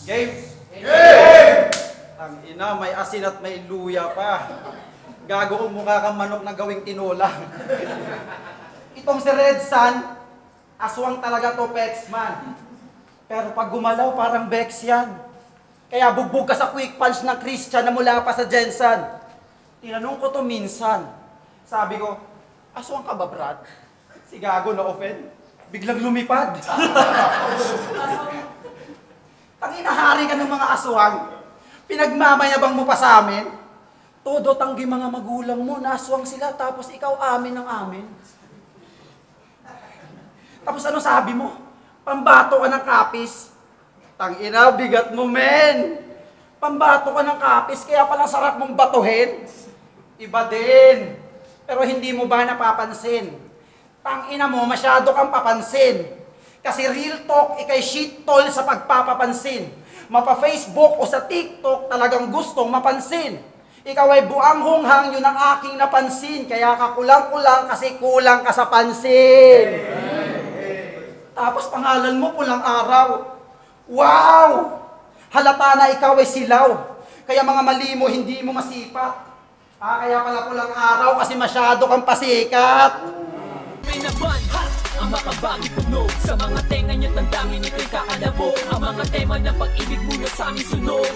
Game! Game! Ang ina, may asin at may luya pa. Gago kung mukha kang manok na gawing tinola. Itong si Red Sun, aswang talaga to, Pexman. Pero pag gumalaw, parang Bex yan. Kaya bugbog ka sa quick punch ng Christian na mula pa sa Jensen. Tinanong ko to minsan. Sabi ko, aswang ka ba, Brad? Si Gago na offend. Biglang lumipad. Tanginahari ka ng mga aswang. Pinagmamayabang mo pa sa amin. Todo tanggi mga magulang mo, naswang sila, tapos ikaw amin ng amin. Tapos ano sabi mo? Pambato ka ng kapis. Tangina, bigat mo, men. Pambato ka ng kapis, kaya pala sarap mong batuhin. Iba din. Pero hindi mo ba napapansin? Tangina mo, masyado kang papansin. Kasi real talk, ikay shit tol sa pagpapapansin. Mapa-Facebook o sa TikTok, talagang gustong mapansin. Ikaw ay buang hunghang, yun ang aking napansin. Kaya ka kulang-kulang kasi kulang ka sa pansin. Tapos pangalan mo pulang araw. Wow! Halata na ikaw ay silaw. Kaya mga mali mo, hindi mo masipat. Kaya pala pulang araw kasi masyado kang pasikat. Ang makabagong tunog sa mga tenga nyo't ang dami nito'y kakalabo. Ang mga tema ng pag-ibig muna sa aming sunog.